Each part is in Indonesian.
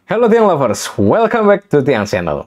Hello Tiang Lovers, welcome back to Tiang Channel.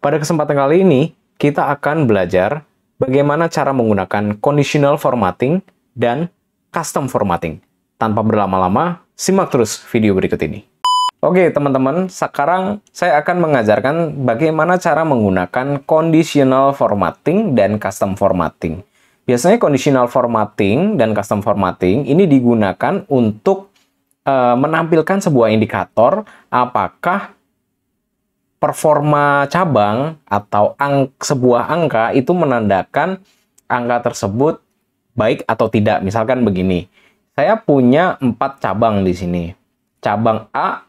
Pada kesempatan kali ini, kita akan belajar bagaimana cara menggunakan conditional formatting dan custom formatting. Tanpa berlama-lama, simak terus video berikut ini. Oke teman-teman, sekarang saya akan mengajarkan bagaimana cara menggunakan conditional formatting dan custom formatting. Biasanya conditional formatting dan custom formatting ini digunakan untuk menampilkan sebuah indikator apakah performa cabang atau sebuah angka itu menandakan angka tersebut baik atau tidak. Misalkan begini, saya punya 4 cabang di sini. Cabang A,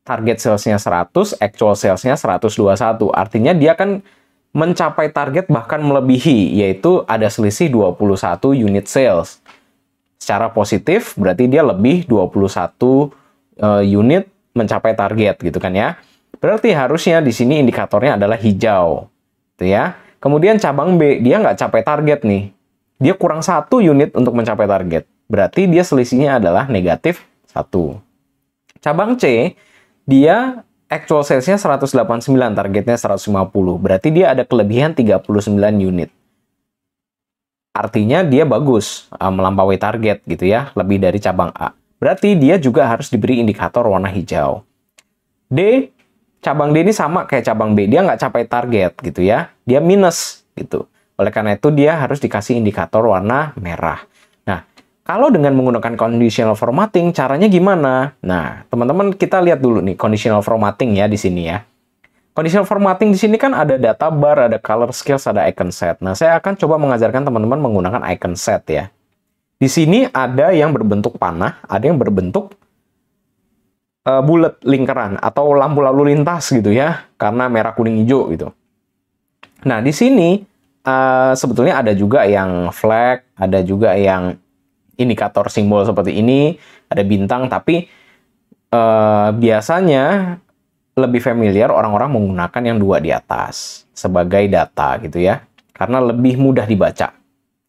target salesnya 100, actual salesnya 121. Artinya dia kan mencapai target bahkan melebihi, yaitu ada selisih 21 unit sales. Secara positif berarti dia lebih 21 unit mencapai target gitu kan ya. Berarti harusnya di sini indikatornya adalah hijau. Gitu ya. Kemudian cabang B, dia nggak capai target nih. Dia kurang 1 unit untuk mencapai target. Berarti dia selisihnya adalah negatif 1. Cabang C, dia actual sales-nya 189, targetnya 150. Berarti dia ada kelebihan 39 unit. Artinya dia bagus, melampaui target gitu ya, lebih dari cabang A. Berarti dia juga harus diberi indikator warna hijau. D, cabang D ini sama kayak cabang B, dia nggak capai target gitu ya, dia minus gitu. Oleh karena itu dia harus dikasih indikator warna merah. Nah, kalau dengan menggunakan conditional formatting, caranya gimana? Nah, teman-teman kita lihat dulu nih conditional formatting ya di sini ya. Conditional formatting di sini kan ada data bar, ada color scales, ada icon set. Nah, saya akan coba mengajarkan teman-teman menggunakan icon set ya. Di sini ada yang berbentuk panah, ada yang berbentuk bulat lingkaran atau lampu lalu lintas gitu ya, karena merah, kuning, hijau gitu. Nah, di sini sebetulnya ada juga yang flag, ada juga yang indikator simbol seperti ini, ada bintang, tapi biasanya lebih familiar orang-orang menggunakan yang 2 di atas sebagai data gitu ya, karena lebih mudah dibaca.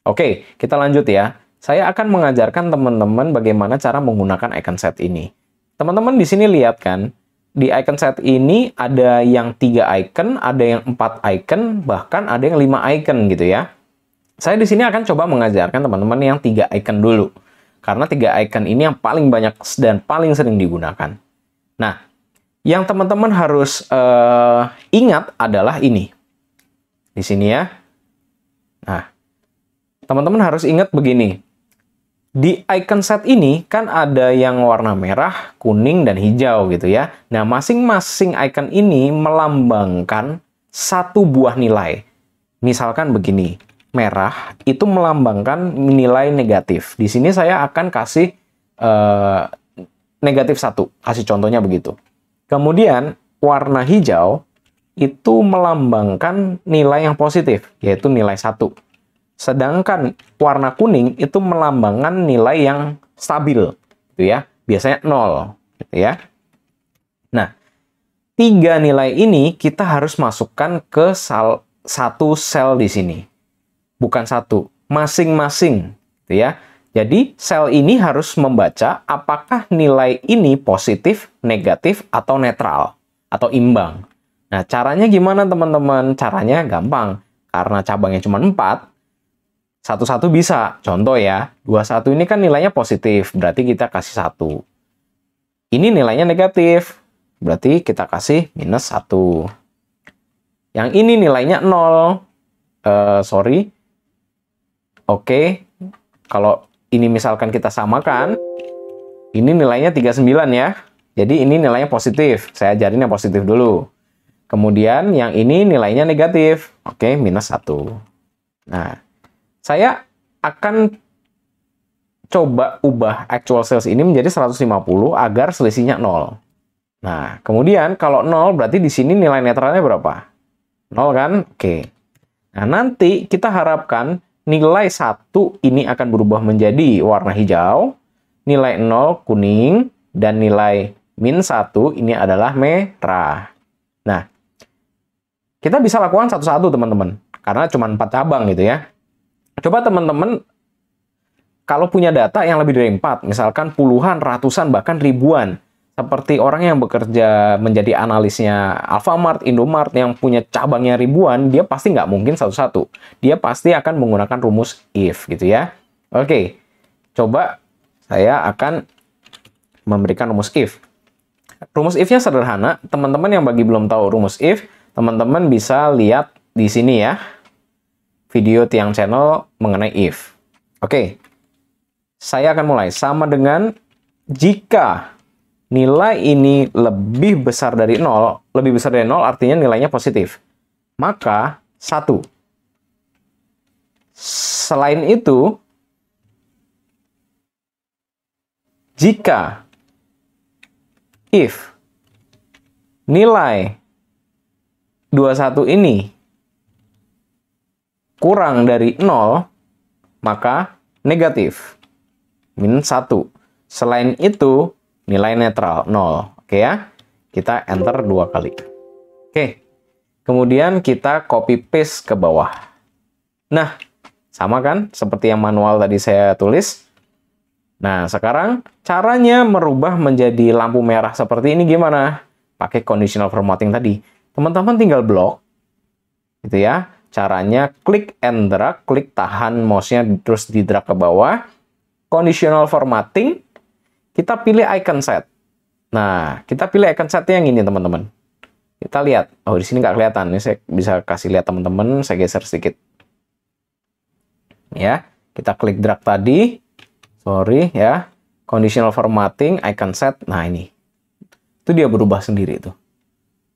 Oke, kita lanjut ya. Saya akan mengajarkan teman-teman bagaimana cara menggunakan icon set ini. Teman-teman di sini lihat kan, di icon set ini ada yang 3 icon, ada yang 4 icon, bahkan ada yang 5 icon gitu ya. Saya di sini akan coba mengajarkan teman-teman yang 3 icon dulu. Karena 3 icon ini yang paling banyak dan paling sering digunakan. Nah, yang teman-teman harus ingat adalah ini. Di sini ya. Nah, teman-teman harus ingat begini. Di icon set ini kan ada yang warna merah, kuning, dan hijau gitu ya. Nah, masing-masing icon ini melambangkan satu buah nilai. Misalkan begini. Merah itu melambangkan nilai negatif. Di sini saya akan kasih negatif 1. Kasih contohnya begitu. Kemudian warna hijau itu melambangkan nilai yang positif, yaitu nilai 1. Sedangkan warna kuning itu melambangkan nilai yang stabil, gitu ya. Biasanya 0, gitu ya. Nah, 3 nilai ini kita harus masukkan ke satu sel di sini. Bukan satu, masing-masing, gitu ya. Jadi, sel ini harus membaca apakah nilai ini positif, negatif, atau netral, atau imbang. Nah, caranya gimana, teman-teman? Caranya gampang. Karena cabangnya cuma 4, satu-satu bisa. Contoh ya, 21 ini kan nilainya positif, berarti kita kasih 1. Ini nilainya negatif, berarti kita kasih minus 1. Yang ini nilainya 0. Sorry. Oke, kalau ini misalkan kita samakan, ini nilainya 39 ya. Jadi ini nilainya positif. Saya ajarin yang positif dulu. Kemudian yang ini nilainya negatif. Oke, minus 1. Nah, saya akan coba ubah actual sales ini menjadi 150 agar selisihnya 0. Nah, kemudian kalau 0 berarti di sini nilai netralnya berapa? 0 kan? Oke. Nah, nanti kita harapkan nilai 1 ini akan berubah menjadi warna hijau, nilai 0 kuning, dan nilai min 1 ini adalah merah. Nah, kita bisa lakukan satu-satu teman-teman, karena cuma 4 cabang gitu ya. Coba teman-teman kalau punya data yang lebih dari 4, misalkan puluhan, ratusan, bahkan ribuan, seperti orang yang bekerja menjadi analisnya Alfamart, Indomart, yang punya cabangnya ribuan, dia pasti nggak mungkin satu-satu. Dia pasti akan menggunakan rumus if, gitu ya. Oke, coba saya akan memberikan rumus if. Rumus if-nya sederhana. Teman-teman yang bagi belum tahu rumus if, teman-teman bisa lihat di sini ya, video Tiang Channel mengenai if. Oke, saya akan mulai. Sama dengan jika nilai ini lebih besar dari 0, lebih besar dari 0 artinya nilainya positif, maka 1. Selain itu, jika if nilai 21 ini kurang dari 0, maka negatif, min 1. Selain itu, nilai netral, 0. Oke ya, kita enter 2 kali. Oke, kemudian kita copy paste ke bawah. Nah, sama kan seperti yang manual tadi saya tulis. Nah, sekarang caranya merubah menjadi lampu merah seperti ini gimana? Pakai conditional formatting tadi. Teman-teman tinggal blok, gitu ya. Caranya klik and drag, klik tahan mouse-nya terus di drag ke bawah. Conditional formatting, kita pilih icon set. Nah, kita pilih icon setnya yang ini, teman-teman. Kita lihat. Oh, di sini nggak kelihatan. Ini saya bisa kasih lihat teman-teman. Saya geser sedikit. Ya, kita klik drag tadi. Sorry ya. Conditional formatting, icon set. Nah, ini. Itu dia berubah sendiri tuh.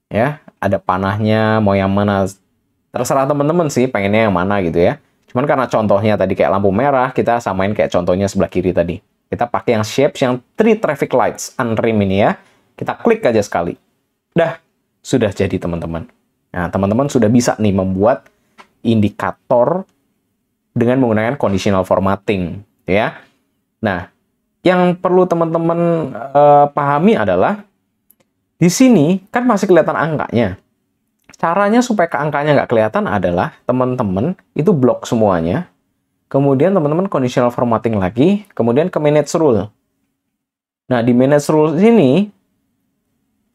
Ya, ada panahnya, mau yang mana. Terserah teman-teman sih, pengennya yang mana gitu ya. Cuman karena contohnya tadi kayak lampu merah, kita samain kayak contohnya sebelah kiri tadi. Kita pakai yang shapes yang 3 traffic lights unrim ini ya. Kita klik aja sekali. Dah, sudah jadi teman-teman. Nah, teman-teman sudah bisa nih membuat indikator dengan menggunakan conditional formatting, ya. Nah, yang perlu teman-teman pahami adalah di sini kan masih kelihatan angkanya. Caranya supaya angkanya nggak kelihatan adalah teman-teman itu blok semuanya. Kemudian teman-teman conditional formatting lagi, kemudian ke manage rule. Nah, di manage rule ini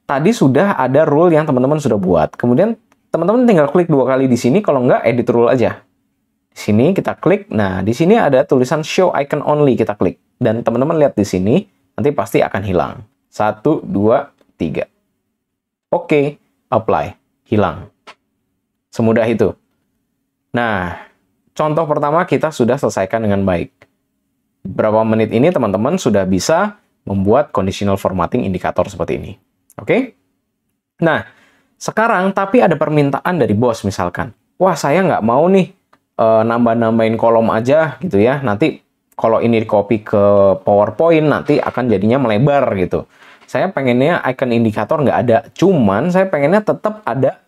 tadi sudah ada rule yang teman-teman sudah buat. Kemudian teman-teman tinggal klik 2 kali di sini, kalau nggak edit rule aja. Di sini kita klik. Nah, di sini ada tulisan show icon only, kita klik. Dan teman-teman lihat di sini, nanti pasti akan hilang. 1, 2, 3. Oke, apply. Hilang. Semudah itu. Nah, contoh pertama kita sudah selesaikan dengan baik. Berapa menit ini teman-teman sudah bisa membuat conditional formatting indikator seperti ini. Oke? Nah, sekarang tapi ada permintaan dari bos misalkan. Wah, saya nggak mau nih nambah-nambahin kolom aja gitu ya. Nanti kalau ini di-copy ke PowerPoint nanti akan jadinya melebar gitu. Saya pengennya icon indikator nggak ada. Cuman saya pengennya tetap ada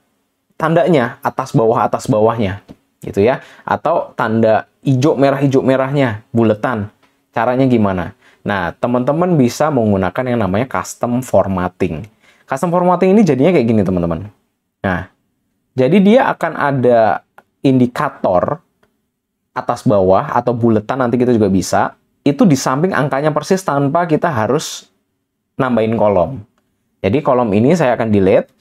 tandanya atas bawahnya gitu ya, atau tanda hijau merahnya buletan. Caranya gimana? Nah, teman-teman bisa menggunakan yang namanya custom formatting. Custom formatting ini jadinya kayak gini teman-teman. Nah, jadi dia akan ada indikator atas bawah atau buletan, nanti kita juga bisa itu di samping angkanya persis tanpa kita harus nambahin kolom. Jadi kolom ini saya akan delete.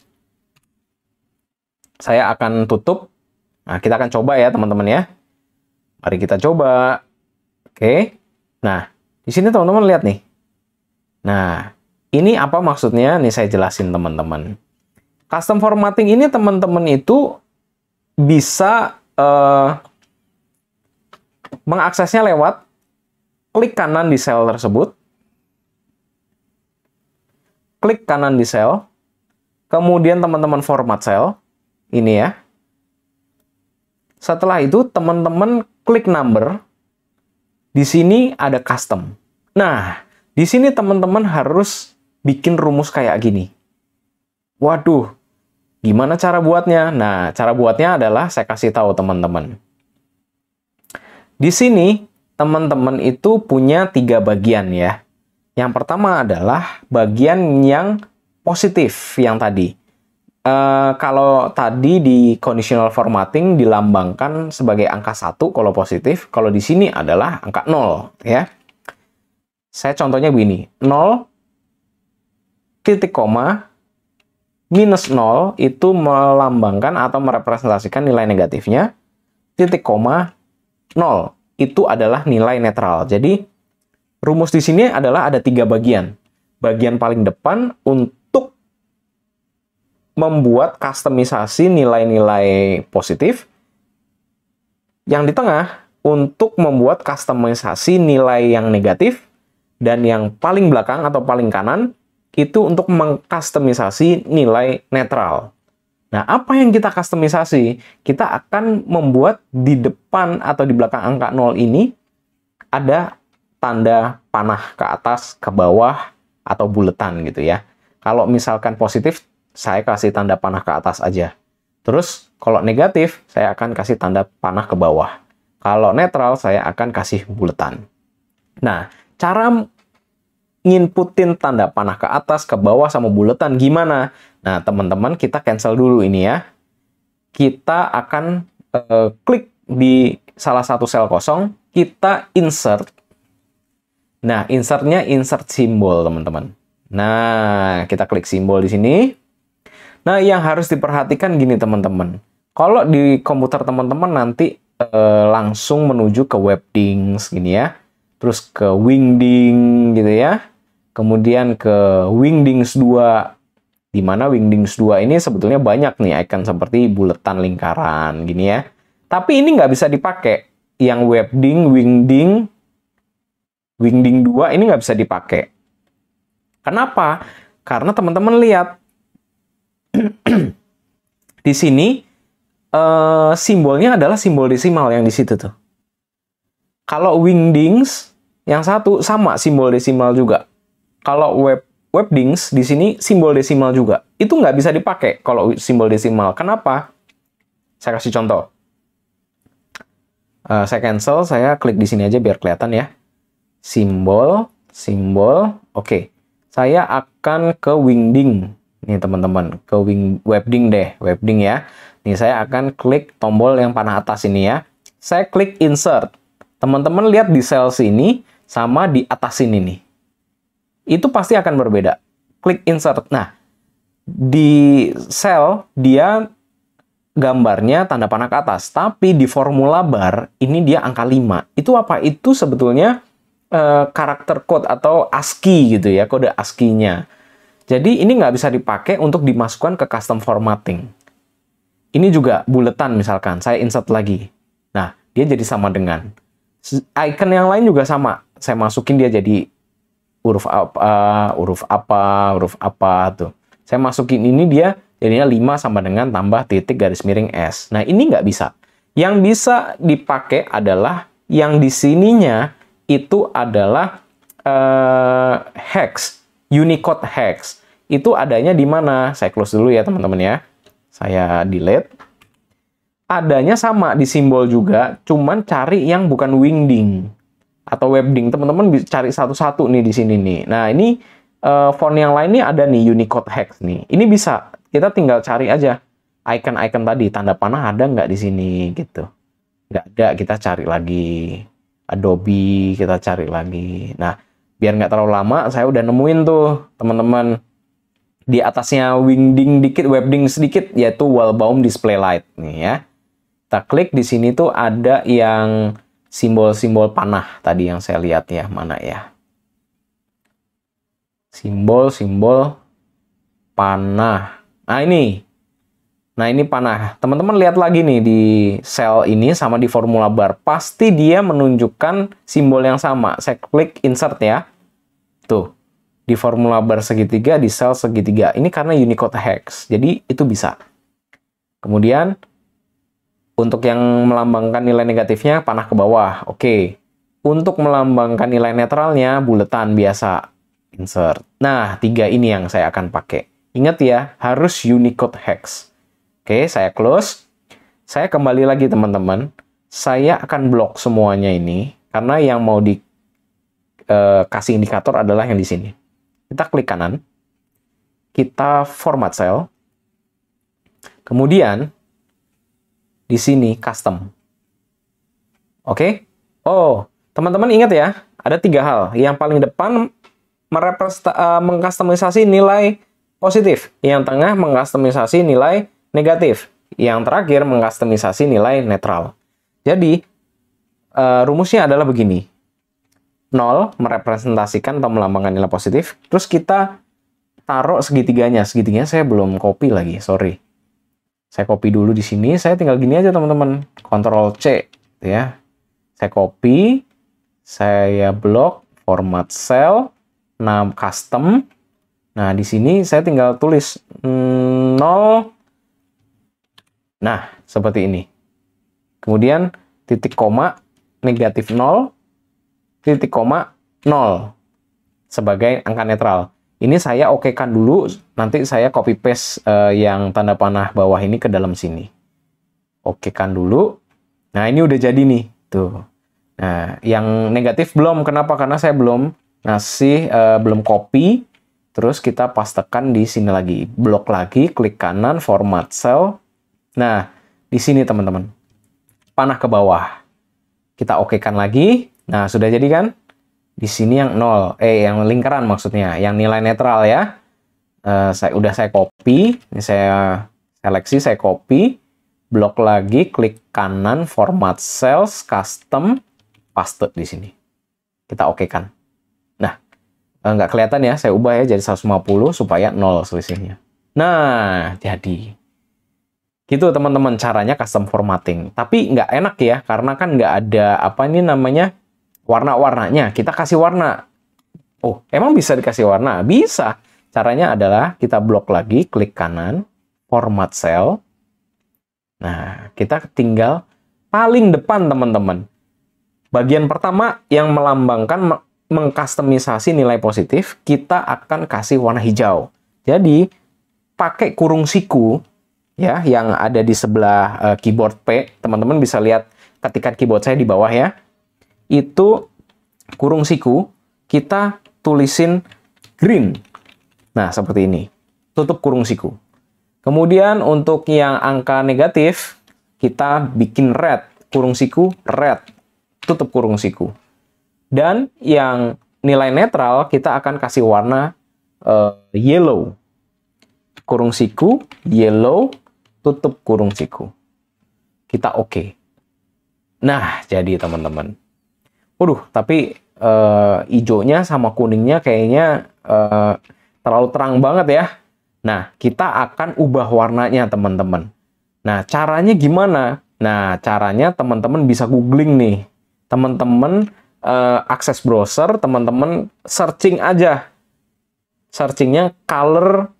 Saya akan tutup. Nah, kita akan coba ya teman-teman ya. Mari kita coba. Oke. Nah, di sini teman-teman lihat nih. Nah, ini apa maksudnya? Nih saya jelasin teman-teman. Custom formatting ini teman-teman itu bisa mengaksesnya lewat klik kanan di sel tersebut. Klik kanan di sel, kemudian teman-teman format sel, ini ya. Setelah itu teman-teman klik number, di sini ada custom. Nah, di sini teman-teman harus bikin rumus kayak gini. Waduh, gimana cara buatnya? Nah, cara buatnya adalah saya kasih tahu teman-teman. Di sini teman-teman itu punya 3 bagian ya. Yang pertama adalah bagian yang positif yang tadi. Kalau tadi di conditional formatting dilambangkan sebagai angka 1 kalau positif, kalau di sini adalah angka 0 ya. Saya contohnya begini, 0 titik koma minus 0 itu melambangkan atau merepresentasikan nilai negatifnya, titik koma 0 itu adalah nilai netral. Jadi rumus di sini adalah ada 3 bagian. Bagian paling depan untuk membuat kustomisasi nilai-nilai positif. Yang di tengah untuk membuat kustomisasi nilai yang negatif. Dan yang paling belakang atau paling kanan itu untuk mengkustomisasi nilai netral. Nah, apa yang kita kustomisasi? Kita akan membuat di depan atau di belakang angka 0 ini ada tanda panah ke atas, ke bawah, atau buletan gitu ya. Kalau misalkan positif, saya kasih tanda panah ke atas aja. Terus kalau negatif, saya akan kasih tanda panah ke bawah. Kalau netral, saya akan kasih buletan. Nah, cara nginputin tanda panah ke atas, ke bawah, sama buletan gimana? Nah, teman-teman, kita cancel dulu ini ya. Kita akan klik di salah satu sel kosong, kita insert. Nah, insertnya insert simbol, teman-teman. Nah, kita klik simbol di sini. Nah, yang harus diperhatikan gini, teman-teman. Kalau di komputer teman-teman nanti langsung menuju ke Webdings, gini ya. Terus ke Wingding, gitu ya. Kemudian ke Wingdings 2. Di mana Wingdings 2 ini sebetulnya banyak nih icon seperti buletan lingkaran, gini ya. Tapi ini nggak bisa dipakai. Yang Wingding 2 ini nggak bisa dipakai. Kenapa? Karena teman-teman lihat di sini simbolnya adalah simbol desimal yang di situ tuh. Kalau Wingdings yang satu sama simbol desimal juga. Kalau Webdings di sini simbol desimal juga. Itu nggak bisa dipakai kalau simbol desimal. Kenapa? Saya kasih contoh. Saya cancel, saya klik di sini aja biar kelihatan ya. Simbol, oke. Saya akan ke Wingding. Nih teman-teman, ke Webding deh, Webding ya. Nih saya akan klik tombol yang panah atas ini ya. Saya klik insert. Teman-teman lihat di sel sini sama di atas sini nih. Itu pasti akan berbeda. Klik insert. Nah, di sel dia gambarnya tanda panah ke atas, tapi di formula bar ini dia angka 5. Itu apa? Itu sebetulnya karakter code atau ASCII gitu ya, kode ASCII-nya. Jadi ini nggak bisa dipakai untuk dimasukkan ke custom formatting. Ini juga buletan misalkan, saya insert lagi. Nah, dia jadi sama dengan icon yang lain juga sama. Saya masukin dia jadi huruf apa tuh. Saya masukin ini dia jadinya 5 sama dengan tambah titik garis miring S. Nah, ini nggak bisa. Yang bisa dipakai adalah yang di sininya itu adalah hex. Unicode hex. Itu adanya di mana? Saya close dulu ya, teman-teman ya. Saya delete. Adanya sama di simbol juga, cuman cari yang bukan Wingding atau Webding. Teman-teman bisa cari satu-satu nih di sini nih. Nah, ini font yang lain nih ada nih Unicode hex nih. Ini bisa kita tinggal cari aja icon-icon tadi, tanda panah ada nggak di sini gitu. Nggak ada, kita cari lagi. Adobe kita cari lagi. Nah, biar nggak terlalu lama, saya udah nemuin tuh teman-teman. Di atasnya Wingding dikit, Webding sedikit, yaitu Wellbound Display Light nih ya. Kita klik di sini tuh ada yang simbol-simbol panah tadi yang saya lihat ya, mana ya? Simbol-simbol panah. Nah, ini. Nah, ini panah. Teman-teman lihat lagi nih di sel ini sama di formula bar. Pasti dia menunjukkan simbol yang sama. Saya klik insert ya. Tuh. Di formula bar segitiga, di sel segitiga. Ini karena Unicode hex. Jadi, itu bisa. Kemudian, untuk yang melambangkan nilai negatifnya, panah ke bawah. Oke. Untuk melambangkan nilai netralnya, buletan biasa. Insert. Nah, 3 ini yang saya akan pakai. Ingat ya, harus Unicode hex. Oke, saya close. Saya kembali lagi, teman-teman. Saya akan blok semuanya ini, karena yang mau dikasih indikator adalah yang di sini. Kita klik kanan. Kita format cell. Kemudian di sini custom. Oke? Oh, teman-teman ingat ya, ada 3 hal. Yang paling depan mengkustomisasi nilai positif, yang tengah mengkustomisasi nilai negatif, yang terakhir mengkustomisasi nilai netral. Jadi rumusnya adalah begini. 0 merepresentasikan atau melambangkan nilai positif, terus kita taruh segitiganya. Segitiganya saya belum copy lagi, sorry. Saya copy dulu di sini, saya tinggal gini aja teman-teman. Ctrl C ya. Saya copy, saya blok, format cell, custom. Nah, di sini saya tinggal tulis 0. Nah, seperti ini. Kemudian titik koma, negatif 0, titik koma, 0 sebagai angka netral. Ini saya okekan dulu, nanti saya copy paste yang tanda panah bawah ini ke dalam sini. Okekan dulu. Nah, ini udah jadi nih. Tuh. Nah, yang negatif belum. Kenapa? Karena saya belum ngasih, belum copy. Terus kita pastekan di sini lagi. Blok lagi, klik kanan, format cell. Nah, di sini teman-teman. Panah ke bawah. Kita okekan lagi. Nah, sudah jadi kan? Di sini yang 0. Yang lingkaran maksudnya. Yang nilai netral ya. Saya copy. Ini saya seleksi, saya copy. Blok lagi, klik kanan, format cells, custom, paste di sini. Kita okekan. Nah, nggak kelihatan ya, saya ubah ya jadi 150 supaya 0 selisihnya. Nah, jadi. Gitu teman-teman caranya custom formatting. Tapi nggak enak ya, karena kan nggak ada, apa ini namanya, warna-warnanya. Kita kasih warna. Oh, emang bisa dikasih warna? Bisa. Caranya adalah kita blok lagi, klik kanan, format cell. Nah, kita tinggal paling depan, teman-teman. Bagian pertama yang melambangkan mengkustomisasi nilai positif, kita akan kasih warna hijau. Jadi, pakai kurung siku, ya, yang ada di sebelah keyboard P. Teman-teman bisa lihat ketikan keyboard saya di bawah ya. Itu kurung siku, kita tulisin green. Nah, seperti ini. Tutup kurung siku. Kemudian untuk yang angka negatif, kita bikin red, kurung siku, red, tutup kurung siku. Dan yang nilai netral, kita akan kasih warna yellow. Kurung siku, yellow, tutup kurung siku. Kita oke. Nah, jadi teman-teman. Waduh, tapi hijaunya sama kuningnya kayaknya terlalu terang banget ya. Nah, kita akan ubah warnanya, teman-teman. Nah, caranya gimana? Nah, caranya teman-teman bisa googling nih. Teman-teman akses browser, teman-teman searching aja. Searchingnya color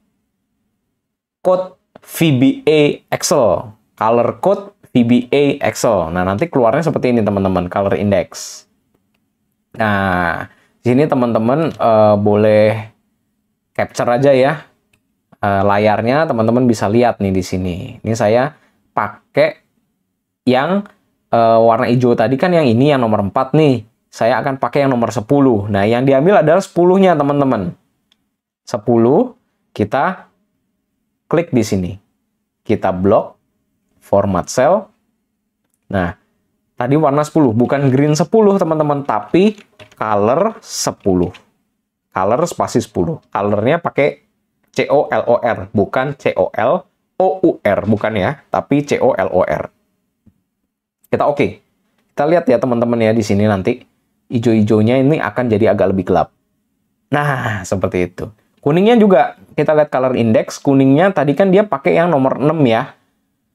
code VBA Excel. Color code VBA Excel. Nah, nanti keluarnya seperti ini, teman-teman. Color index. Nah, di sini teman-teman boleh capture aja ya. Layarnya teman-teman bisa lihat nih di sini. Ini saya pakai yang warna hijau tadi kan yang ini yang nomor 4 nih. Saya akan pakai yang nomor 10. Nah, yang diambil adalah 10-nya, teman-teman. 10 kita klik di sini. Kita blok format cell. Nah, tadi warna 10, bukan green 10, teman-teman, tapi color 10. Color spasi 10. Colornya pakai COLOR, bukan COLOUR, bukan ya, tapi COLOR. Kita oke. Kita lihat ya teman-teman ya di sini nanti hijau-hijaunya ini akan jadi agak lebih gelap. Nah, seperti itu. Kuningnya juga kita lihat color index, kuningnya tadi kan dia pakai yang nomor 6 ya.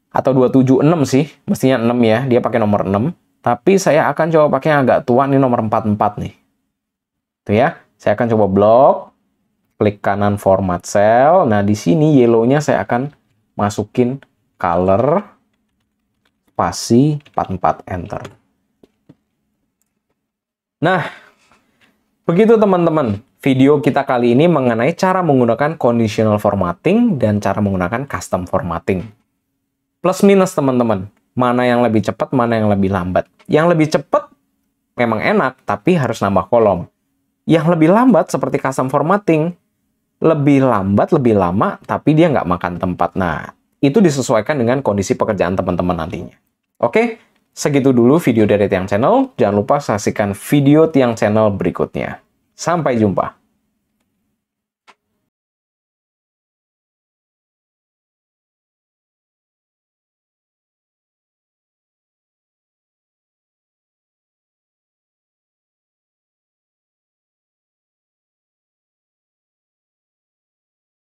Atau 276 sih, mestinya 6 ya, dia pakai nomor 6. Tapi saya akan coba pakai yang agak tua nih, nomor 44 nih. Tuh ya, saya akan coba blok. Klik kanan format cell. Nah, di sini yellow-nya saya akan masukin color spasi 44 enter. Nah, begitu teman-teman. Video kita kali ini mengenai cara menggunakan conditional formatting dan cara menggunakan custom formatting. Plus minus teman-teman. Mana yang lebih cepat, mana yang lebih lambat. Yang lebih cepat memang enak, tapi harus nambah kolom. Yang lebih lambat seperti custom formatting, lebih lambat, lebih lama, tapi dia nggak makan tempat. Nah, itu disesuaikan dengan kondisi pekerjaan teman-teman nantinya. Oke, segitu dulu video dari Tiang Channel. Jangan lupa saksikan video Tiang Channel berikutnya. Sampai jumpa.